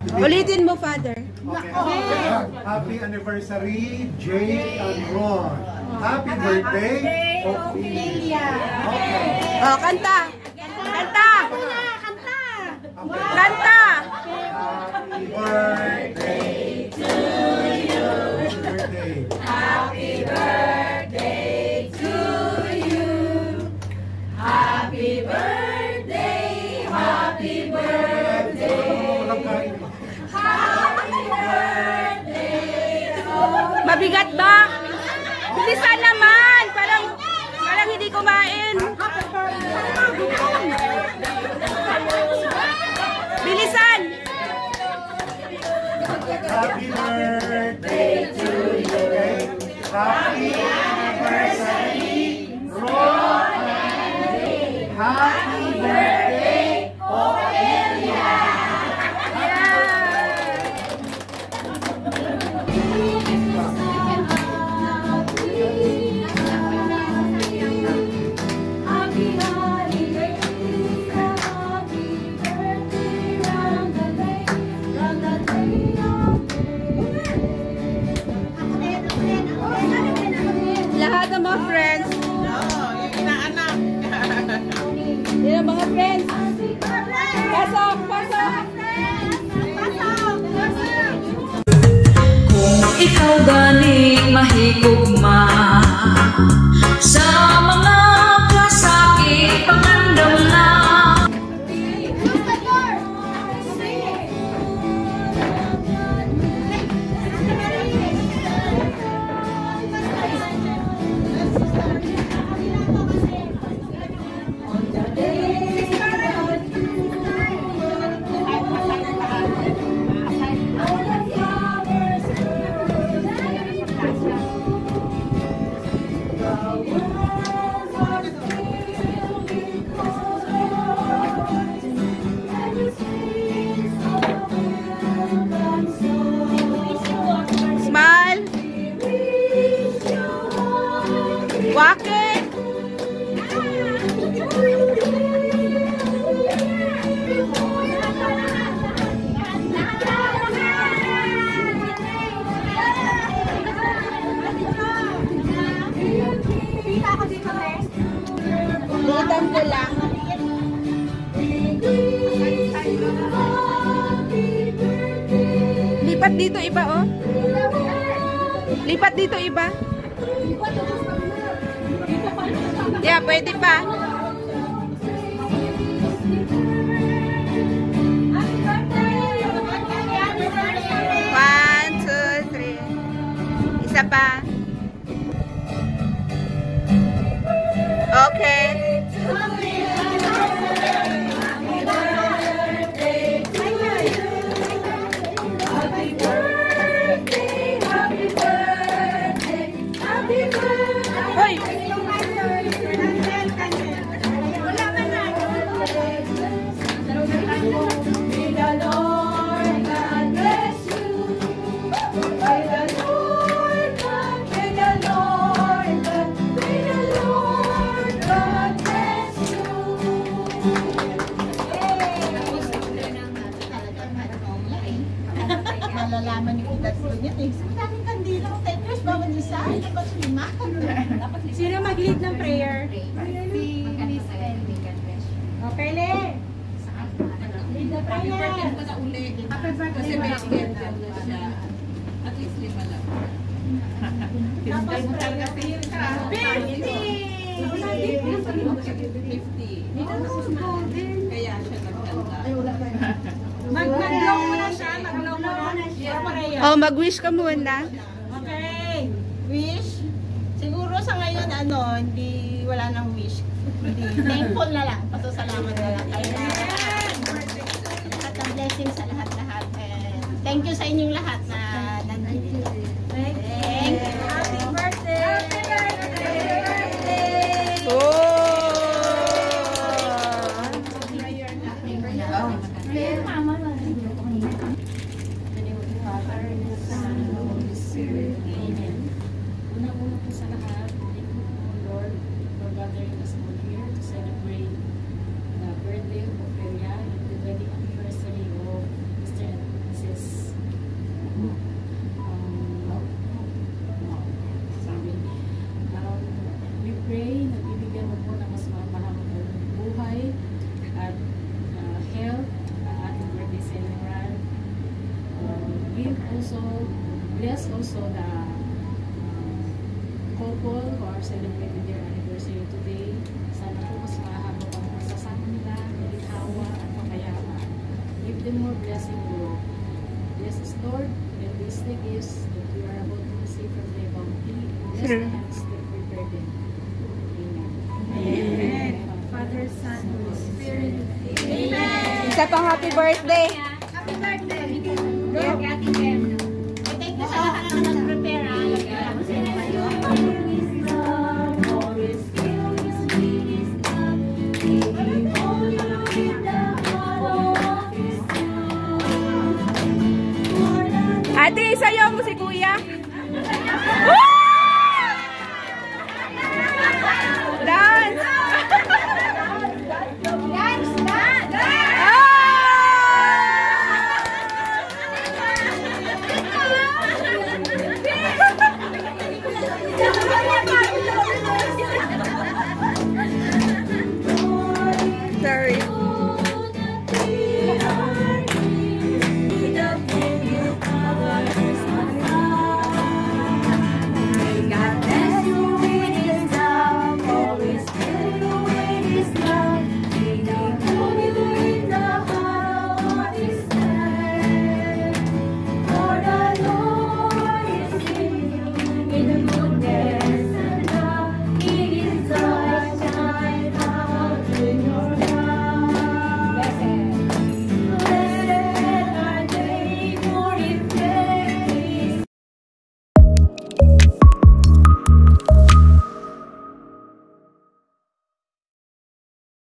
Ulitin mo, Father. Okay. Happy anniversary, Jay and Ron. Happy birthday, Ophelia. Okay. Oh, kanta. Kanta. Kanta. Happy birthday to you. Happy birthday to you. Happy birthday. Happy birthday. Mabigat ba? Bilisan naman. Parang hindi kumain. Bilisan. Happy birthday to you. Happy anniversary, Ron. Happy birthday, Ophelia. Lahat ng mga friends. Yung inaanak. Yan ang mga friends. Pasok, pasok. Kung ikaw gani mahigugma sa mga kasakit pangandam na Smile. Wakit. Litan ko lang. Lipat dito iba, oh. Lipat dito iba. Yeah, pwede pa. One, two, three. Isa pa. Okay. Hoy! Malalaman yung edad ko niya. Sa daming kandila ko, 10 years, bawat isa. Dapat 5. Sino mag-lead ng prayer? Okay, Le. Lead the prayer. Happy birthday Kasi may schedule na siya. At least 5 lang. Tapos, 50. Kaya siya nagkanta. mag-blow muna siya. Mag-blow muna siya. Oh, mag-wish ka muna. Okay. Wish. Siguro sa ngayon, hindi, wala nang wish. Hindi. Thankful na lang. Pasasalamat na lang kayo. At ang blessings sa lahat-lahat. Thank you sa inyong lahat na nandito. Thank you. Happy birthday! Happy birthday! Oh! Una-una po sa lahat, thank you po, Lord, for gathering us all here to celebrate the birthday of Ophelia and the wedding anniversary of Mr. and Mrs. give also, bless also the couple who are celebrating their anniversary today. Sana po mas mahaba ang magsasama nila, malighawa at pakayama. Give them more blessing, Lord. Bless us, Lord, and these the gifts that we are about to receive from thy bounty. Bless the hands that prepare them. Amen. Amen. Father, Son, Holy Spirit. Amen. Isa pang happy birthday. Happy birthday. Thank you sa lahat na nag-prepare. Lagyan ako sa inyo kayo. Ate, isayaw mo si Kuya.